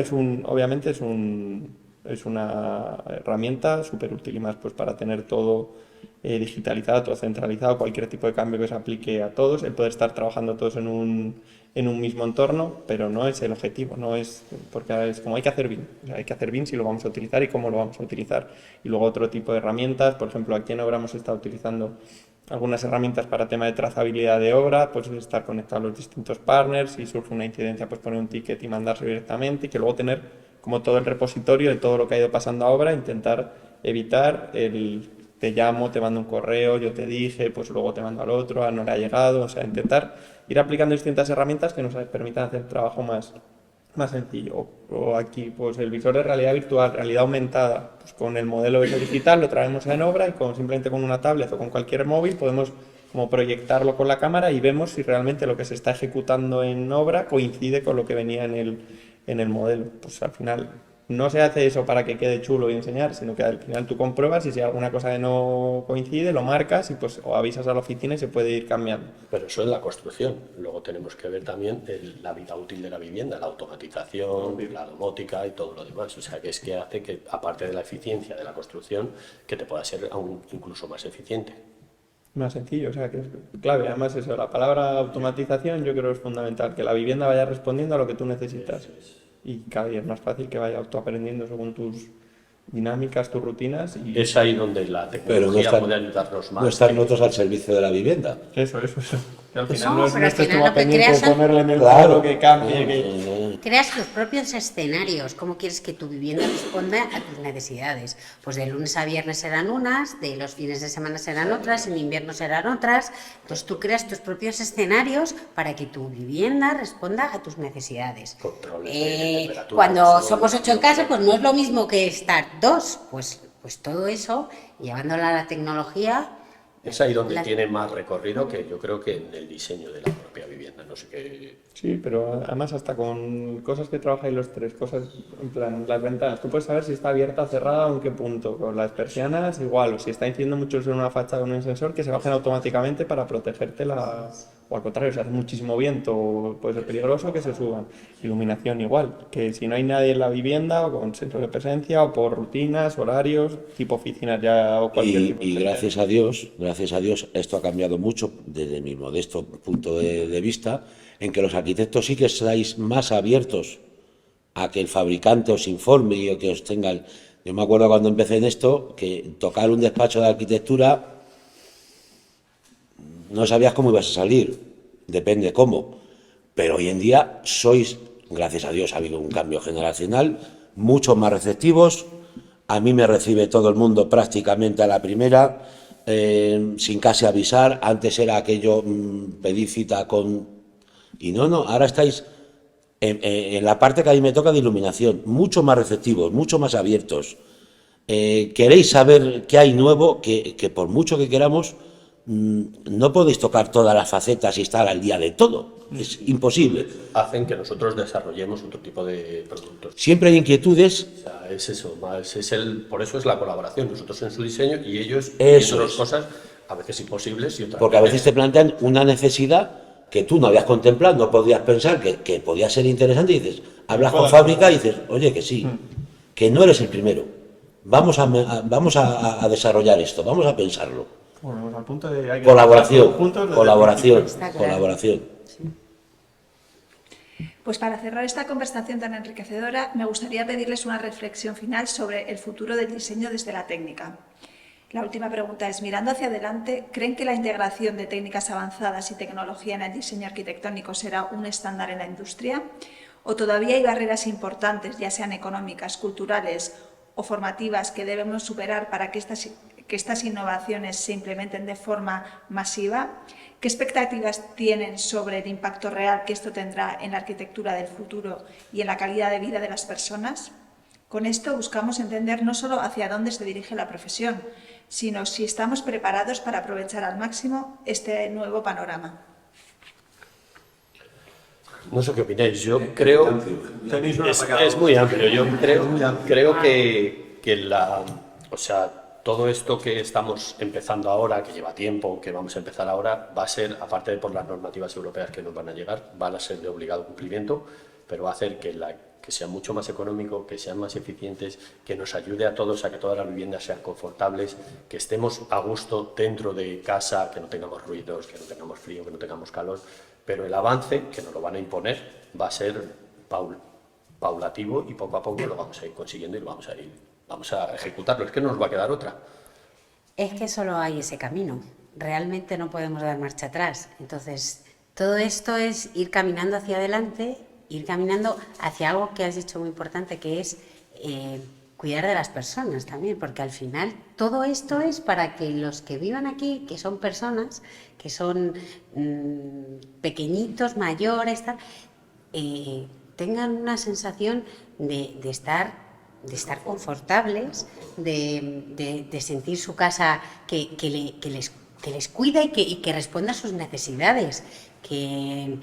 obviamente es una herramienta súper útil y más pues para tener todo digitalizado, todo centralizado, cualquier tipo de cambio que se aplique a todos, el poder estar trabajando todos en un mismo entorno, pero no es el objetivo, no es, porque es como hay que hacer BIM, o sea, hay que hacer BIM si lo vamos a utilizar y cómo lo vamos a utilizar. Y luego otro tipo de herramientas, por ejemplo, aquí en Obra hemos estado utilizando algunas herramientas para tema de trazabilidad de obra, pues estar conectado a los distintos partners, si surge una incidencia, pues poner un ticket y mandarse directamente, y que luego tener como todo el repositorio de todo lo que ha ido pasando a obra, intentar evitar el te llamo, te mando un correo, yo te dije, pues luego te mando al otro, no le ha llegado, o sea, intentar ir aplicando distintas herramientas que nos permitan hacer el trabajo más sencillo. O aquí, pues el visor de realidad virtual, realidad aumentada, pues con el modelo digital lo traemos en obra y simplemente con una tablet o con cualquier móvil podemos como proyectarlo con la cámara y vemos si realmente lo que se está ejecutando en obra coincide con lo que venía en el modelo. Pues al final no se hace eso para que quede chulo y enseñar, sino que al final tú compruebas y si hay alguna cosa que no coincide, lo marcas y pues o avisas a la oficina y se puede ir cambiando. Pero eso es la construcción. Luego tenemos que ver también la vida útil de la vivienda, la automatización, la domótica y todo lo demás. O sea, que es que hace que, aparte de la eficiencia de la construcción, que te pueda ser aún incluso más eficiente. Más sencillo, o sea, que es clave. Además, eso, la palabra automatización yo creo es fundamental, que la vivienda vaya respondiendo a lo que tú necesitas. Y cada día es más fácil que vaya autoaprendiendo según tus dinámicas, tus rutinas. Y Es ahí donde la Pero tecnología puede ayudarnos más. no están nosotros al servicio de la vivienda. eso. Que al final No, no es pero al nuestro final tema lo que pendiente creas son- ponerle en el Claro. modelo que cambie, que... Creas tus propios escenarios, cómo quieres que tu vivienda responda a tus necesidades. Pues de lunes a viernes serán unas, de los fines de semana serán otras, en invierno serán otras. Entonces tú creas tus propios escenarios para que tu vivienda responda a tus necesidades. Controles de temperatura, Cuando sol, somos 8 en casa, pues no es lo mismo que estar 2. Pues todo eso, llevándola a la tecnología. Es ahí donde La- tiene más recorrido que yo creo que en el diseño de la propia vivienda. No sé qué. Sí, pero además hasta con cosas que trabajáis los tres, cosas en plan las ventanas. Tú puedes saber si está abierta o cerrada o en qué punto. Con las persianas igual, o si está incidiendo mucho en una fachada con un sensor que se bajen automáticamente para protegerte o al contrario, si hace muchísimo viento o puede ser peligroso que se suban. Iluminación igual, que si no hay nadie en la vivienda o con sensor de presencia o por rutinas, horarios, tipo oficinas ya o cualquier tipo Y de gracias a Dios, esto ha cambiado mucho desde mi modesto punto de vista, en que los arquitectos sí que estáis más abiertos a que el fabricante os informe y o que os tenga... Yo me acuerdo cuando empecé en esto, que tocar un despacho de arquitectura no sabías cómo ibas a salir, depende cómo, pero hoy en día sois, gracias a Dios ha habido un cambio generacional, mucho más receptivos. A mí me recibe todo el mundo prácticamente a la primera, sin casi avisar. Antes era aquello, pedir cita con... Y no, ahora estáis en la parte que a mí me toca de iluminación, mucho más receptivos, mucho más abiertos. Queréis saber qué hay nuevo, que por mucho que queramos, no podéis tocar todas las facetas y estar al día de todo. Es imposible. Hacen que nosotros desarrollemos otro tipo de productos. Siempre hay inquietudes. O sea, es eso, por eso es la colaboración. Nosotros en su diseño y ellos Eso viéndonos es. cosas a veces imposibles y otras Porque a veces te plantean una necesidad que tú no habías contemplado, no podías pensar que podía ser interesante y dices, hablas con fábrica y dices, oye, que sí, que no eres el primero. Vamos a desarrollar esto, vamos a pensarlo. Bueno, al punto de hay que Colaboración, trabajar juntos desde el colaboración, Está claro. colaboración. Pues para cerrar esta conversación tan enriquecedora, me gustaría pedirles una reflexión final sobre el futuro del diseño desde la técnica. La última pregunta es, mirando hacia adelante, ¿creen que la integración de técnicas avanzadas y tecnología en el diseño arquitectónico será un estándar en la industria? ¿O todavía hay barreras importantes, ya sean económicas, culturales o formativas, que debemos superar para que estas innovaciones se implementen de forma masiva? ¿Qué expectativas tienen sobre el impacto real que esto tendrá en la arquitectura del futuro y en la calidad de vida de las personas? Con esto buscamos entender no solo hacia dónde se dirige la profesión, sino si estamos preparados para aprovechar al máximo este nuevo panorama. No sé qué opináis, yo creo... Es muy amplio, yo creo que que o sea, todo esto que estamos empezando ahora, que lleva tiempo, que vamos a empezar ahora, va a ser, aparte de por las normativas europeas que nos van a llegar, van a ser de obligado cumplimiento, pero va a hacer que sea mucho más económico, que sean más eficientes, que nos ayude a todos a que todas las viviendas sean confortables, que estemos a gusto dentro de casa, que no tengamos ruidos, que no tengamos frío, que no tengamos calor, pero el avance, que nos lo van a imponer, va a ser paulativo y poco a poco lo vamos a ir consiguiendo y vamos a ejecutarlo. Es que no nos va a quedar otra. Es que solo hay ese camino. Realmente no podemos dar marcha atrás. Entonces, todo esto es ir caminando hacia adelante, ir caminando hacia algo que has dicho muy importante, que es cuidar de las personas también, porque al final todo esto es para que los que vivan aquí, que son personas, que son pequeñitos, mayores, tal, tengan una sensación de estar confortables, de sentir su casa que les cuida y que responda a sus necesidades, que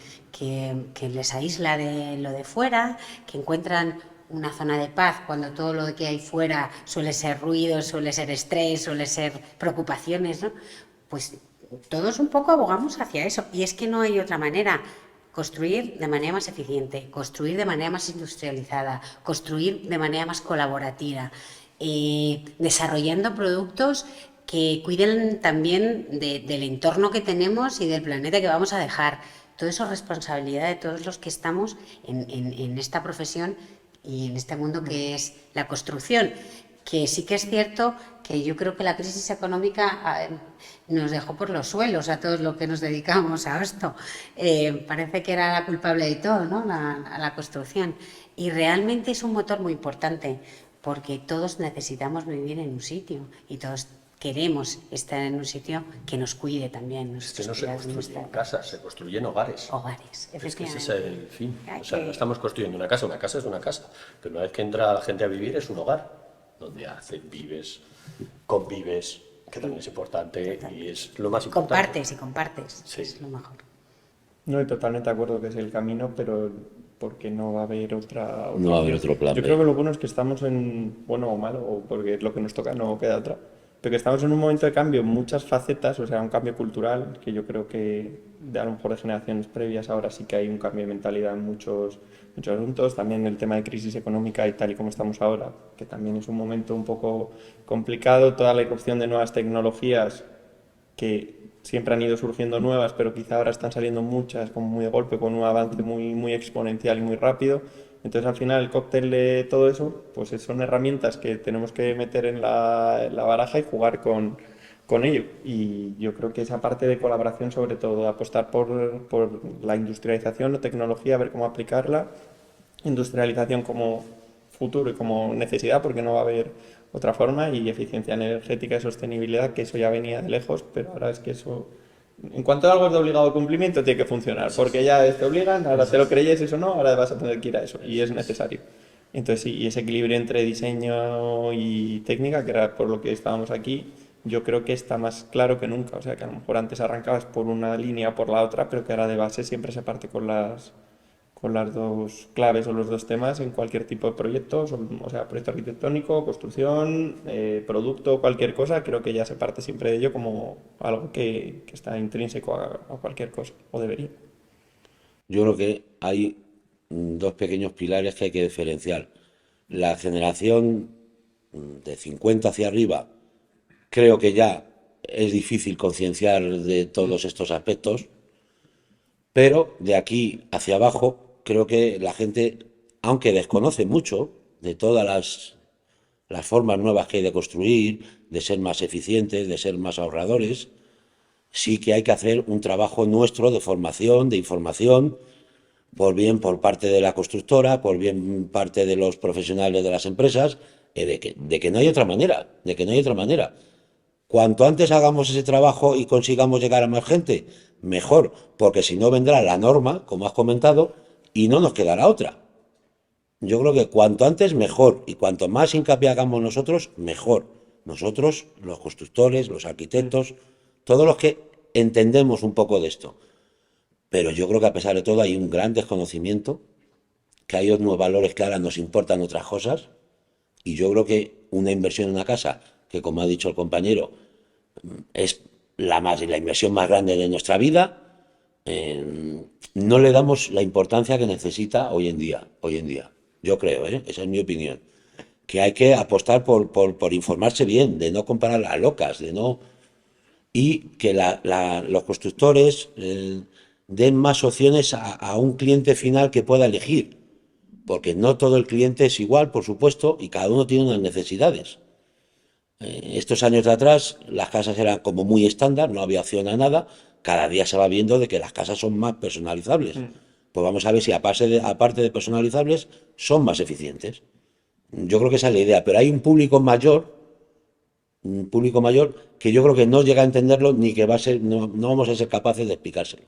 les aísla de lo de fuera, que encuentran una zona de paz cuando todo lo que hay fuera suele ser ruido, suele ser estrés, suele ser preocupaciones, ¿no? Pues todos un poco abogamos hacia eso, y es que no hay otra manera. Construir de manera más eficiente, construir de manera más industrializada, construir de manera más colaborativa, desarrollando productos que cuiden también del entorno que tenemos y del planeta que vamos a dejar. Todo eso es responsabilidad de todos los que estamos en esta profesión y en este mundo que es la construcción. Que sí que es cierto que yo creo que la crisis económica nos dejó por los suelos a todos los que nos dedicamos a esto. Parece que era la culpable de todo, ¿no? La construcción. Y realmente es un motor muy importante, porque todos necesitamos vivir en un sitio y todos queremos estar en un sitio que nos cuide también. Es que no se construyen casas, se construyen hogares. Hogares, efectivamente. Es que ese es el fin. O sea, no estamos construyendo una casa es una casa, pero una vez que entra la gente a vivir es un hogar, donde vives, convives, que también es importante y es lo más importante. Compartes, sí. Es lo mejor. No, y totalmente de acuerdo que es el camino, pero porque no va a haber otra No va a haber otro plan. Yo creo que lo bueno es que estamos en, bueno o malo, o porque es lo que nos toca, no queda otra, pero que estamos en un momento de cambio en muchas facetas, o sea, un cambio cultural, que yo creo que a lo mejor de generaciones previas ahora sí que hay un cambio de mentalidad en muchos asuntos, también el tema de crisis económica y tal y como estamos ahora, que también es un momento un poco complicado, toda la irrupción de nuevas tecnologías que siempre han ido surgiendo nuevas, pero quizá ahora están saliendo muchas como muy de golpe, con un avance muy exponencial y muy rápido. Entonces al final el cóctel de todo eso, pues son herramientas que tenemos que meter en la baraja y jugar con ello. Y yo creo que esa parte de colaboración, sobre todo, de apostar por la industrialización o tecnología, ver cómo aplicarla, industrialización como futuro y como necesidad, porque no va a haber otra forma, y eficiencia energética y sostenibilidad, que eso ya venía de lejos, pero ahora es que eso, en cuanto algo es de obligado cumplimiento, tiene que funcionar, porque ya te obligan, ahora te lo creyes, eso no, ahora vas a tener que ir a eso, y es necesario. Entonces sí, y ese equilibrio entre diseño y técnica, que era por lo que estábamos aquí, yo creo que está más claro que nunca. O sea, que a lo mejor antes arrancabas por una línea o por la otra, pero que ahora de base siempre se parte con las dos claves o los dos temas en cualquier tipo de proyecto, o sea, proyecto arquitectónico, construcción, producto, cualquier cosa. Creo que ya se parte siempre de ello como algo que está intrínseco a cualquier cosa, o debería. Yo creo que hay dos pequeños pilares que hay que diferenciar. La generación de 50 hacia arriba, creo que ya es difícil concienciar de todos estos aspectos, pero de aquí hacia abajo creo que la gente, aunque desconoce mucho de todas las formas nuevas que hay de construir, de ser más eficientes, de ser más ahorradores, sí que hay que hacer un trabajo nuestro de formación, de información, por parte de la constructora, por bien parte de los profesionales de las empresas, de que no hay otra manera, Cuanto antes hagamos ese trabajo y consigamos llegar a más gente, mejor, porque si no vendrá la norma, como has comentado, y no nos quedará otra. Yo creo que cuanto antes mejor, y cuanto más hincapié hagamos nosotros, mejor. Nosotros, los constructores, los arquitectos, todos los que entendemos un poco de esto. Pero yo creo que a pesar de todo hay un gran desconocimiento, que hay unos valores que ahora nos importan otras cosas, y yo creo que una inversión en una casa, que como ha dicho el compañero, es la inversión más grande de nuestra vida, no le damos la importancia que necesita hoy en día. Yo creo, esa es mi opinión, que hay que apostar por informarse bien, de no comprar a locas, y que los constructores den más opciones a un cliente final que pueda elegir, porque no todo el cliente es igual, por supuesto, y cada uno tiene unas necesidades. Estos años de atrás las casas eran como muy estándar, no había opción a nada. Cada día se va viendo de que las casas son más personalizables. Pues vamos a ver si aparte de personalizables son más eficientes. Yo creo que esa es la idea, pero hay un público mayor que yo creo que no llega a entenderlo ni que no vamos a ser capaces de explicárselo.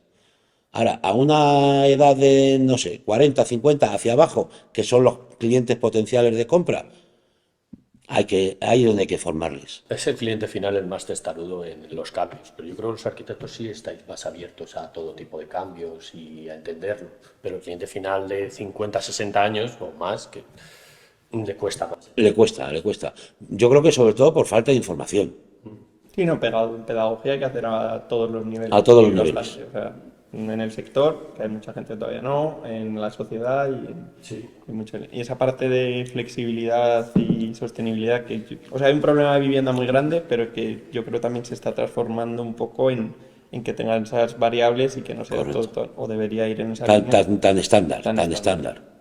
Ahora, a una edad de, no sé, 40, 50 hacia abajo, que son los clientes potenciales de compra, ahí es donde hay que formarles. Es el cliente final el más testarudo en los cambios, pero yo creo que los arquitectos sí estáis más abiertos a todo tipo de cambios y a entenderlo, pero el cliente final de 50, 60 años o más, que le cuesta más. Le cuesta. Yo creo que sobre todo por falta de información. Sí, no, pedagogía hay que hacer a todos los niveles. A todos los niveles. O sea, en el sector, que hay mucha gente todavía no, en la sociedad y esa parte de flexibilidad y sostenibilidad, hay un problema de vivienda muy grande, pero que yo creo también se está transformando un poco en que tengan esas variables y que no sea todo, o debería ir en esa línea. Tan estándar.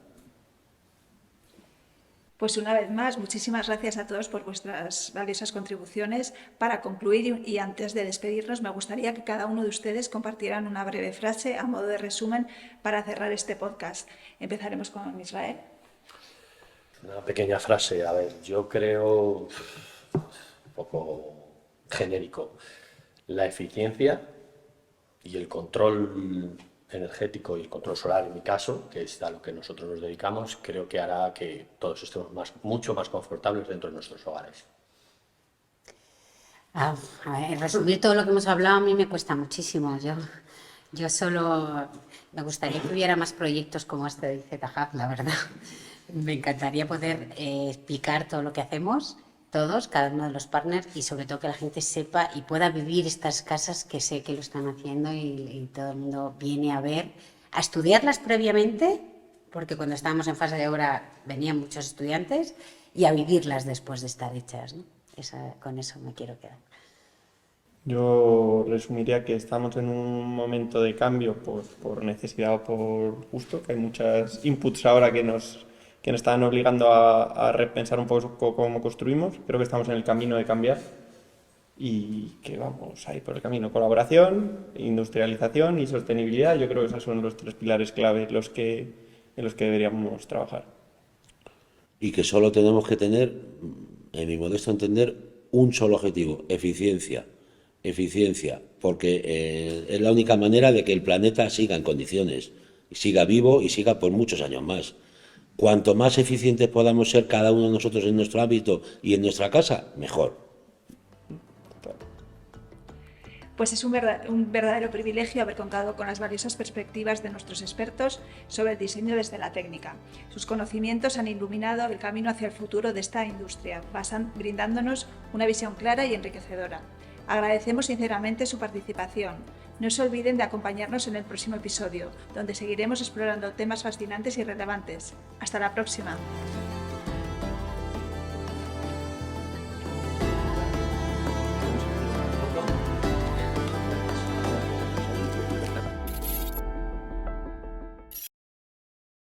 Pues una vez más, muchísimas gracias a todos por vuestras valiosas contribuciones. Para concluir y antes de despedirnos, me gustaría que cada uno de ustedes compartieran una breve frase a modo de resumen para cerrar este podcast. Empezaremos con Israel. Una pequeña frase, a ver, yo creo, un poco genérico, la eficiencia y el control energético y el control solar, en mi caso, que es a lo que nosotros nos dedicamos, creo que hará que todos estemos mucho más confortables dentro de nuestros hogares. A ver, resumir todo lo que hemos hablado a mí me cuesta muchísimo. Yo solo me gustaría que hubiera más proyectos como este de IZHub, la verdad. Me encantaría poder explicar todo lo que hacemos, todos, cada uno de los partners, y sobre todo que la gente sepa y pueda vivir estas casas, que sé que lo están haciendo y todo el mundo viene a ver, a estudiarlas previamente, porque cuando estábamos en fase de obra venían muchos estudiantes, y a vivirlas después de estar hechas, ¿no? Con eso me quiero quedar. Yo resumiría que estamos en un momento de cambio por necesidad o por gusto, que hay muchas inputs ahora que nos están obligando a repensar un poco cómo construimos. Creo que estamos en el camino de cambiar y que vamos a ir por el camino. Colaboración, industrialización y sostenibilidad. Yo creo que esos son los 3 pilares clave en los que deberíamos trabajar. Y que solo tenemos que tener, en mi modesto entender, un solo objetivo: eficiencia, porque es la única manera de que el planeta siga en condiciones, siga vivo y siga por muchos años más. Cuanto más eficientes podamos ser cada uno de nosotros en nuestro ámbito y en nuestra casa, mejor. Pues es un verdadero privilegio haber contado con las valiosas perspectivas de nuestros expertos sobre el diseño desde la técnica. Sus conocimientos han iluminado el camino hacia el futuro de esta industria, brindándonos una visión clara y enriquecedora. Agradecemos sinceramente su participación. No se olviden de acompañarnos en el próximo episodio, donde seguiremos explorando temas fascinantes y relevantes. Hasta la próxima.